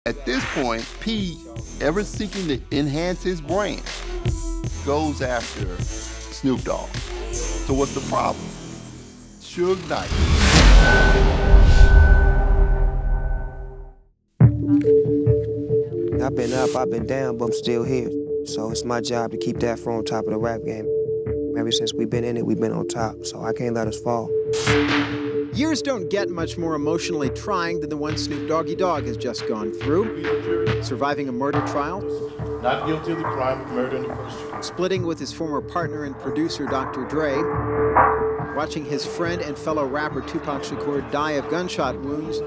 At this point, P, ever seeking to enhance his brand, goes after Snoop Dogg. So what's the problem? Suge Knight. I've been up, I've been down, but I'm still here. So it's my job to keep that on top of the rap game. Ever since we've been in it, we've been on top, so I can't let us fall. Years don't get much more emotionally trying than the one Snoop Doggy Dogg has just gone through. Surviving a murder trial. Not guilty of the crime of murder in the first degree. Splitting with his former partner and producer, Dr. Dre. Watching his friend and fellow rapper Tupac Shakur die of gunshot wounds.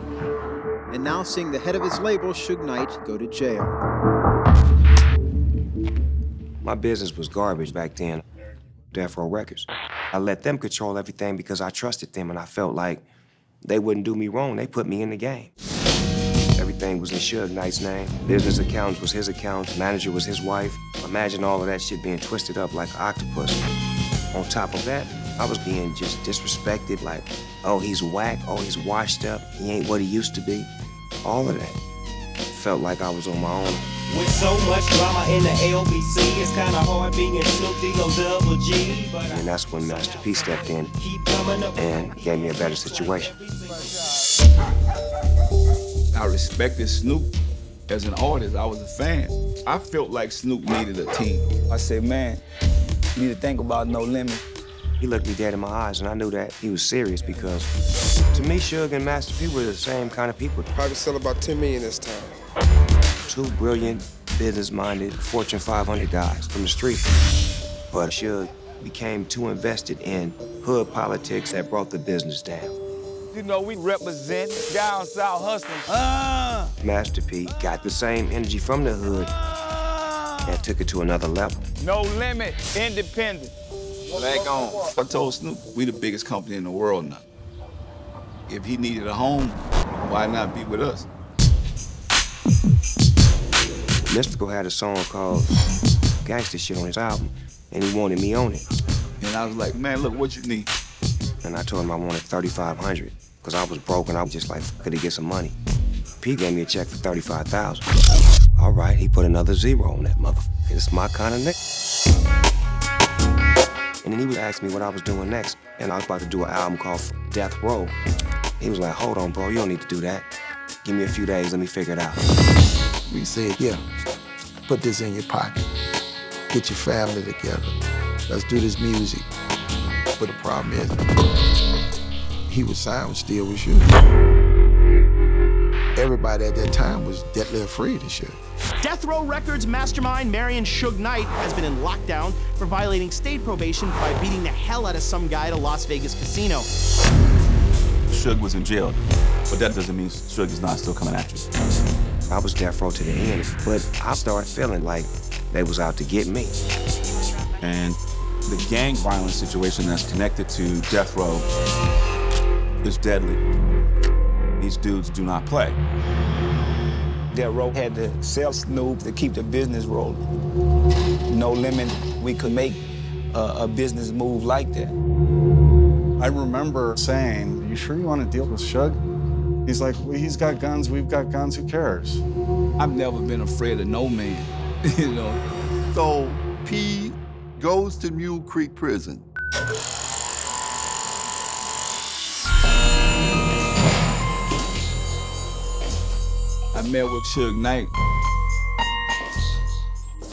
And now seeing the head of his label, Suge Knight, go to jail. My business was garbage back then. Death Row Records. I let them control everything because I trusted them and I felt like they wouldn't do me wrong. They put me in the game. Everything was in Suge Knight's name. Business account was his account. Manager was his wife. Imagine all of that shit being twisted up like an octopus. On top of that, I was being just disrespected, like, oh, he's whack, oh, he's washed up, he ain't what he used to be. All of that. Felt like I was on my own. With so much drama in the LBC, it's kind of hard being Snoop D-O-double-G. And that's when Master P stepped in and gave me a better situation. I respected Snoop as an artist. I was a fan. I felt like Snoop needed a team. I said, man, you need to think about No Limit. He looked me dead in my eyes, and I knew that he was serious because, to me, Suge and Master P were the same kind of people. Probably sell about 10 million this time. Two brilliant, business-minded, Fortune 500 guys from the street. But Suge became too invested in hood politics that brought the business down. You know, we represent down south hustling. Master P got the same energy from the hood and took it to another level. No Limit, independent. Black on. I told Snoop, we the biggest company in the world now. If he needed a home, why not be with us? Mystikal had a song called Gangsta Shit on his album, and he wanted me on it. And I was like, man, look, what you need? And I told him I wanted $3,500, because I was broke and I was just like, could he get some money? P gave me a check for $35,000. All right, he put another zero on that motherfucker. It's my kind of nigga. And then he would ask me what I was doing next, and I was about to do an album called Death Row. He was like, hold on, bro, you don't need to do that. Give me a few days, let me figure it out. We said, yeah, put this in your pocket. Get your family together. Let's do this music. But the problem is, he was signed still with Suge. Everybody at that time was deadly afraid of Suge. Death Row Records mastermind Marion Suge Knight has been in lockdown for violating state probation by beating the hell out of some guy at a Las Vegas casino. Suge was in jail, but that doesn't mean Suge is not still coming after you. I was death row to the end, but I started feeling like they was out to get me. And the gang violence situation that's connected to death row is deadly. These dudes do not play. Death Row had to sell Snoop to keep the business rolling. No Limit, we could make a business move like that. I remember saying, "Are you sure you want to deal with Suge?" He's like, well, he's got guns, we've got guns, who cares? I've never been afraid of no man, you know. So P goes to Mule Creek Prison. I met with Suge Knight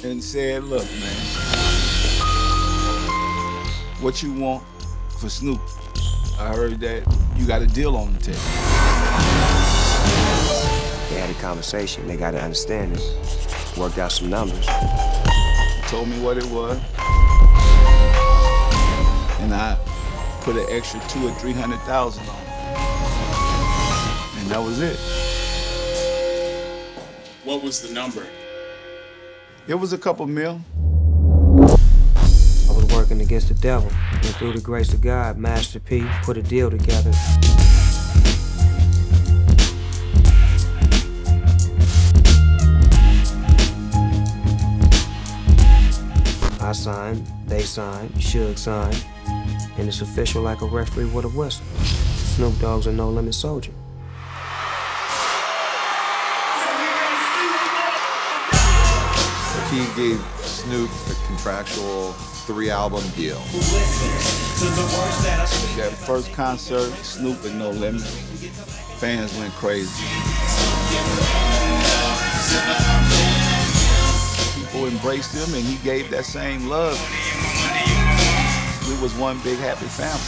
and said, look, man, what you want for Snoop? I heard that you got a deal on the table. They had a conversation, they got to understand it, worked out some numbers. He told me what it was, and I put an extra $200,000 or $300,000 on it. And that was it. What was the number? It was a couple mil. I was working against the devil, and through the grace of God, Master P put a deal together. I signed, they signed, Suge signed, and it's official like a referee with a whistle. Snoop Dogg's a No Limit soldier. P gave Snoop a contractual 3-album deal. That first concert, Snoop with No Limit, fans went crazy. People embraced him and he gave that same love. We was one big happy family.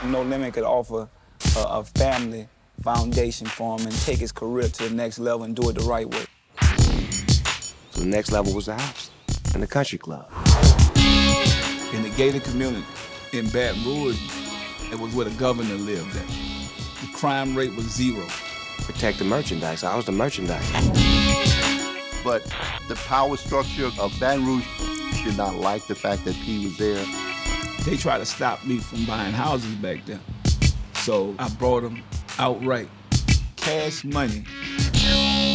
No Limit could offer a family foundation for him and take his career to the next level and do it the right way. So the next level was the house and the country club. In the gated community in Baton Rouge, it was where the governor lived at. The crime rate was 0. Protect the merchandise. I was the merchandise. But the power structure of Baton Rouge did not like the fact that P was there. They tried to stop me from buying houses back then. So I brought them outright. Cash money.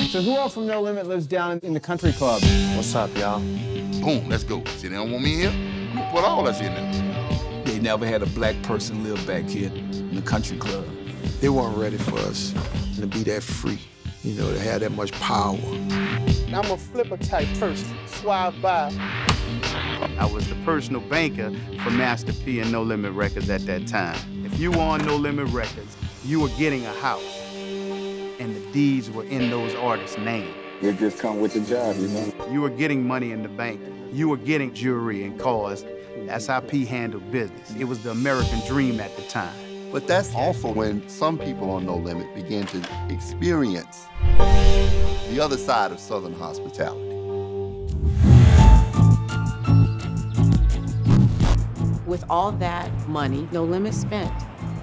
So who else from No Limit lives down in the country club? What's up, y'all? Boom, let's go. See, they don't want me here? You put all us in there. They never had a black person live back here in the country club. They weren't ready for us to be that free, you know, to have that much power. I'm a flipper type person, swab by. I was the personal banker for Master P and No Limit Records at that time. If you were on No Limit Records, you were getting a house, and the deeds were in those artists' names. It just come with the job, you know? You were getting money in the bank. You were getting jewelry and cars. That's how P handled business. It was the American dream at the time. But that's also when some people on No Limit began to experience the other side of Southern hospitality. With all that money No Limit spent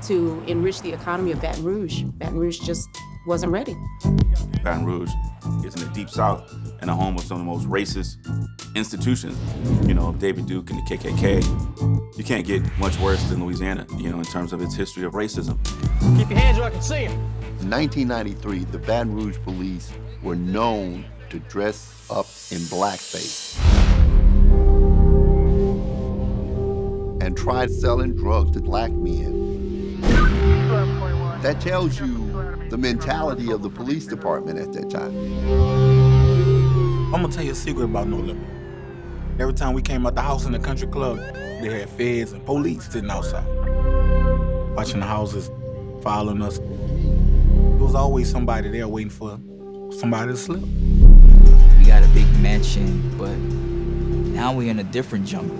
to enrich the economy of Baton Rouge just wasn't ready. Baton Rouge is in the Deep South and a home of some of the most racist institutions. You know, David Duke and the KKK. You can't get much worse than Louisiana, you know, in terms of its history of racism. Keep your hands where I can see them. In 1993, the Baton Rouge police were known to dress up in blackface and tried selling drugs to black men. That tells you the mentality of the police department at that time. I'm gonna tell you a secret about No Limit. Every time we came out the house in the country club, they had feds and police sitting outside, watching the houses, following us. There was always somebody there waiting for somebody to slip. We got a big mansion, but now we're in a different jungle.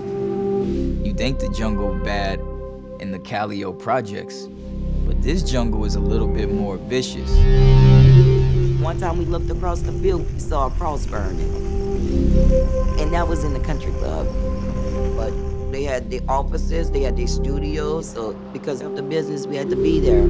You think the jungle bad in the Calio projects, but this jungle is a little bit more vicious. One time we looked across the field, we saw a cross burning. And that was in the country club. But they had the offices, they had their studios, so because of the business, we had to be there.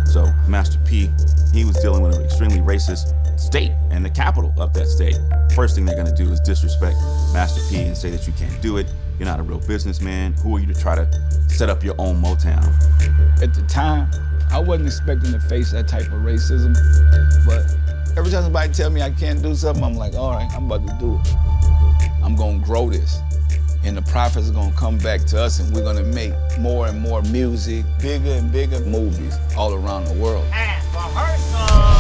So Master P, he was dealing with an extremely racist state and the capital of that state. First thing they're gonna do is disrespect Master P and say that you can't do it. You're not a real businessman. Who are you to try to set up your own Motown? At the time, I wasn't expecting to face that type of racism, but every time somebody tell me I can't do something, I'm like, all right, I'm about to do it. I'm gonna grow this, and the profits are gonna come back to us, and we're gonna make more and more music, bigger and bigger movies all around the world. And for her son,